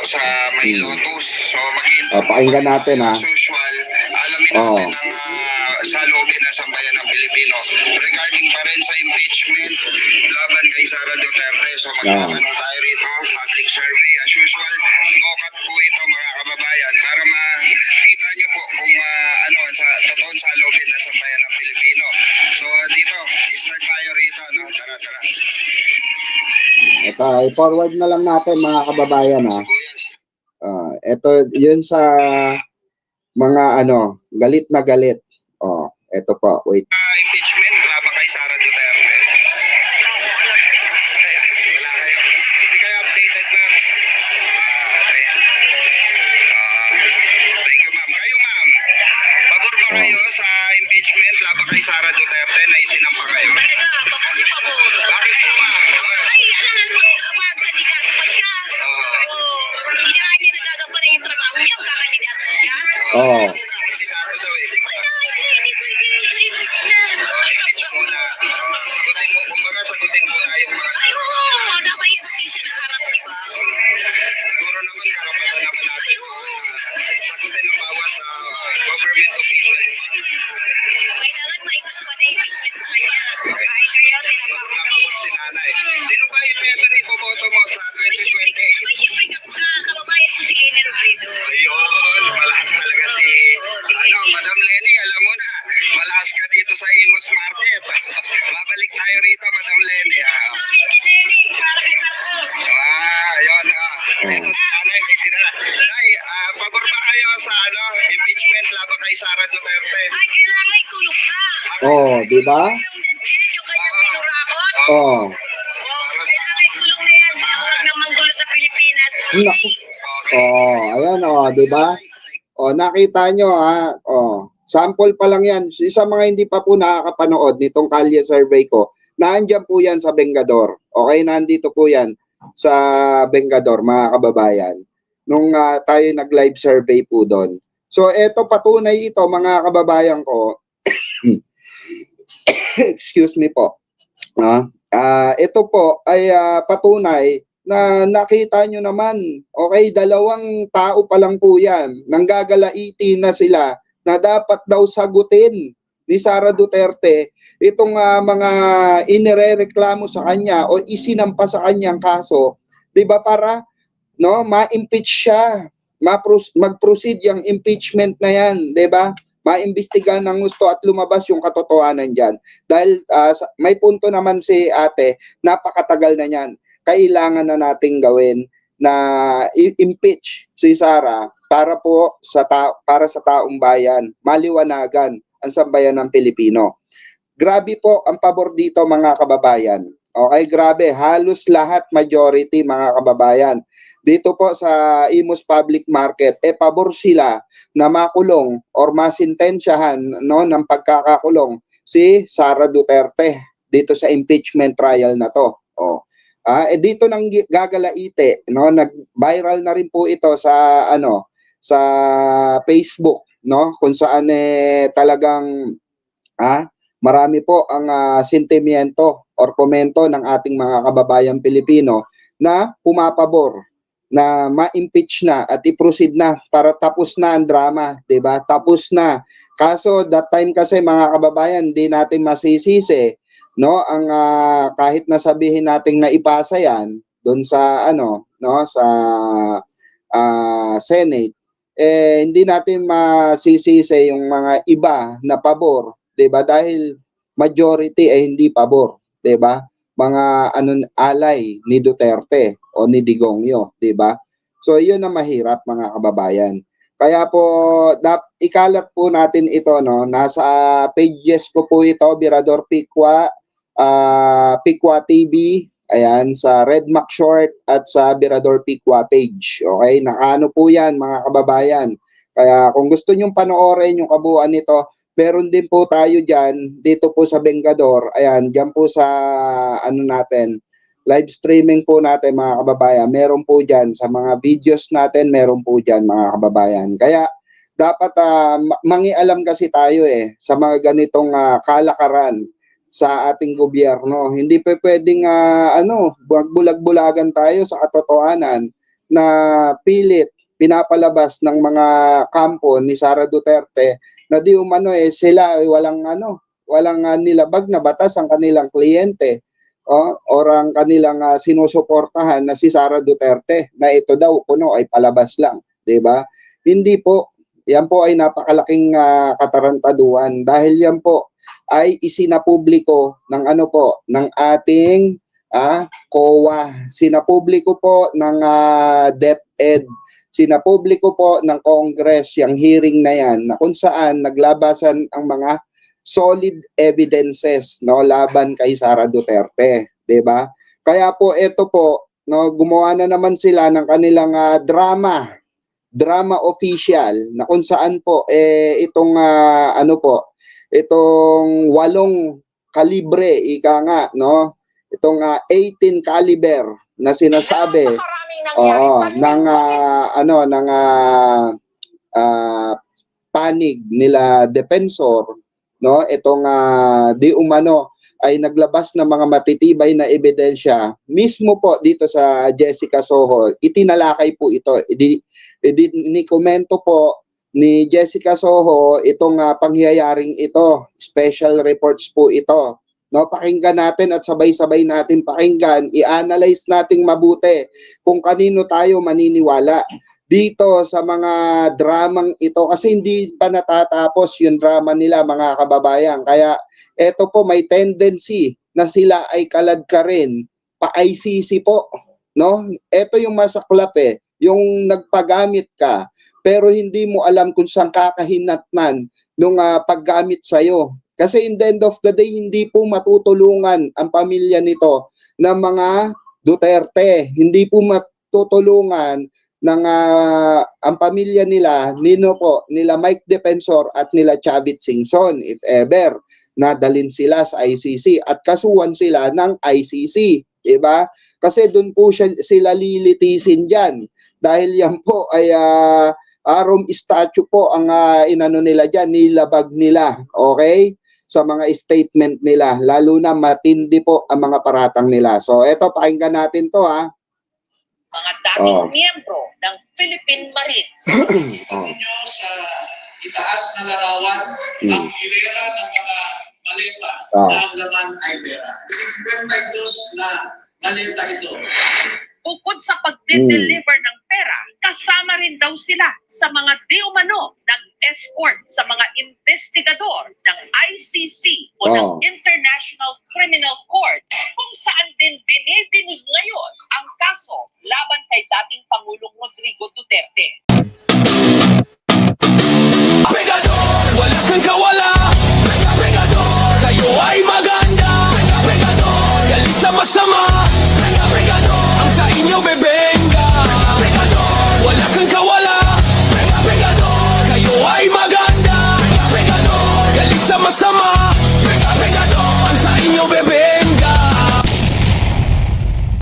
sa May Lotus. So mag-interview pakinggan natin, ha. as usual. Alamin natin ang salubin na sambayan ng Pilipino regarding pa rin sa impeachment laban kay Sara Duterte. So magtatanong tayo rito, public survey as usual. No-cut po ito mga kababayan para makita nyo po kung ano sa totoong salubin na sambayan ng Pilipino. So dito, start tayo rito, no? Tara. Ito, i-forward na lang natin mga kababayan, ha. Ito, yun sa mga galit na galit. Ito po, wait. Impeachment laban kay Sara Duterte. Wala kayo. Hindi kayo updated, ma'am. Okay. Thank you, ma'am. Kayo, ma'am. Pabor ba kayo sa impeachment laban kay Sara Duterte na isinampa kayo? Bakit po, ma'am? Ay, alam mo, kandidato pa siya. Hindi na niya nagagawa na yung trabaho niya, kakandidato siya. Kandidato daw eh. Sagutin mo na yung mga... Ay, oo, dapat yung isa na karating. Siguro naman, karapatan naman natin. Sagutin ng bawat government official. Kailangan ma-impeachment sa kanya. Ay, kaya Napapagod si nanay. Sino ba yung ever ipoboto mo sa 2020? siyempre, kababayan ko si Kenny Robredo. Ayun, malakas talaga si... Madam Lenny, alam mo na. Malakas ka dito sa Imus Market. Babalik tayo rito, Madam Lenny. Ayun. Ito si nanay, may sinala. Nay, pabor ba kayo sa impeachment laban kay Sara Duterte? Ay, kailangan ikulong ka. Di ba? Yung kanyang pinurakot. Kailangan ikulong na yan. Huwag nang manggulo sa Pilipinas. Ayan, di ba? Nakita nyo, ha? Sample pa lang yan. Sa mga hindi pa po nakakapanood nitong kalye survey ko, naandyan po yan sa Bengador. Okay, nandito po yan sa Bengador, mga kababayan. Nung tayo nag-live survey po doon. So, eto patunay ito, mga kababayan ko. Excuse me po. Ito po ay patunay na nakita nyo naman. Okay, dalawang tao pa lang po yan. Nanggagalaiti na sila na dapat daw sagutin ni Sara Duterte itong mga inirereklamo sa kanya o isinampa sa kanyang kaso, 'di ba, para ma-impeach siya, mag-proceed yung impeachment na yan, 'di ba? Maimbestigahan ng gusto at lumabas yung katotohanan diyan. Dahil may punto naman si ate, napakatagal na niyan. Kailangan na nating gawin na impeach si Sara para po para sa taong bayan, maliwanagan ang sambayan ng Pilipino. Grabe po ang pabor dito, mga kababayan. Okay, grabe, halos lahat, majority, mga kababayan. Dito po sa Imus Public Market, pabor sila na makulong or masintensyahan ng pagkakakulong si Sara Duterte dito sa impeachment trial na to. Dito nang gagalaite, nag-viral na rin po ito sa sa Facebook, kung saan talagang marami po ang sentimiento or komento ng ating mga kababayang Pilipino na pumapabor na ma-impeach na at i-proceed na para tapos na ang drama, 'di ba? Tapos na. Kaso that time kasi, mga kababayan, hindi natin masisisi, ang kahit na sabihin nating naipasa yan doon sa sa Senate, hindi natin masisisi yung mga iba na pabor, 'di ba? Dahil majority ay hindi pabor, 'di ba? Mga alay ni Duterte o ni Digongyo, 'di ba? So 'yun ang mahirap, mga kababayan. Kaya po ikalat po natin ito, nasa pages ko po ito, Birador Pikwa, Pikwa TV, ayan, sa Red Mac Short at sa Birador Pikwa page. Okay, nakaano po yan, mga kababayan. Kaya kung gusto nyong panoorin yung kabuuan nito, meron din po tayo dyan, dito po sa Bengador. Ayan, dyan po sa natin, live streaming po natin, mga kababayan. Meron po dyan sa mga videos natin, meron po dyan, mga kababayan. Kaya dapat mangialam kasi tayo sa mga ganitong kalakaran sa ating gobyerno. Hindi pa pwedeng bulag-bulagan tayo sa katotohanan. na pilit pinapalabas ng mga kampo ni Sara Duterte na di umano sila ay walang nilabag na batas ang kanilang kliyente or ang kanilang sinusuportahan na si Sara Duterte na ito daw kuno ay palabas lang, 'di ba? Hindi po. Yan po ay napakalaking katarantaduhan dahil yan po ay isinapubliko ng ng ating COA, sinapubliko po ng DepEd, sinapubliko po ng Congress yung hearing na yan na kung saan naglabasan ang mga solid evidences laban kay Sara Duterte, 'di ba? Kaya po ito po gumawa na naman sila ng kanilang drama official na kung saan po itong itong 8 kalibre itong 18 caliber na sinasabi ng panig nila defensor itong di umano ay naglabas ng mga matitibay na ebidensya mismo po dito sa Jessica Soho. Itinalakay po ito. Inikomento po ni Jessica Soho itong pangyayaring ito. Special reports po ito. Pakinggan natin at sabay-sabay natin pakinggan, i-analyze nating mabuti kung kanino tayo maniniwala dito sa mga dramang ito kasi hindi pa natatapos yung drama nila mga kababayan. Kaya eto po may tendency na sila ay kalad ka rin pa-ICC po, Ito yung masaklap yung nagpagamit ka pero hindi mo alam kung saan kakahinatnan nung paggamit sa'yo. Kasi in the end of the day, hindi po matutulungan ang pamilya nito ng mga Duterte. Hindi po matutulungan ng ang pamilya nila, nila Mike Defensor at nila Chavit Singson, if ever nadalin sila sa ICC at kasuhan sila ng ICC, diba? Kasi doon po sila lilitisin diyan dahil yan po ay Rome statute po ang nila diyan, nilabag nila, okay? Sa mga statement nila, lalo na matindi po ang mga paratang nila. So eto, pakinggan natin to mga dating miyembro ng Philippine Marines. Ninyo sa itaas na larawan ang hilera ng mga maleta na ang laman ay pera. 52 na maleta ito. Bukod sa pagde-deliver ng pera, kasama rin daw sila sa mga di-umano nag-escort sa mga investigador ng ICC o ng International Criminal Court kung saan din binidinig ngayon ang kaso laban kay dating Pangulong Rodrigo Duterte.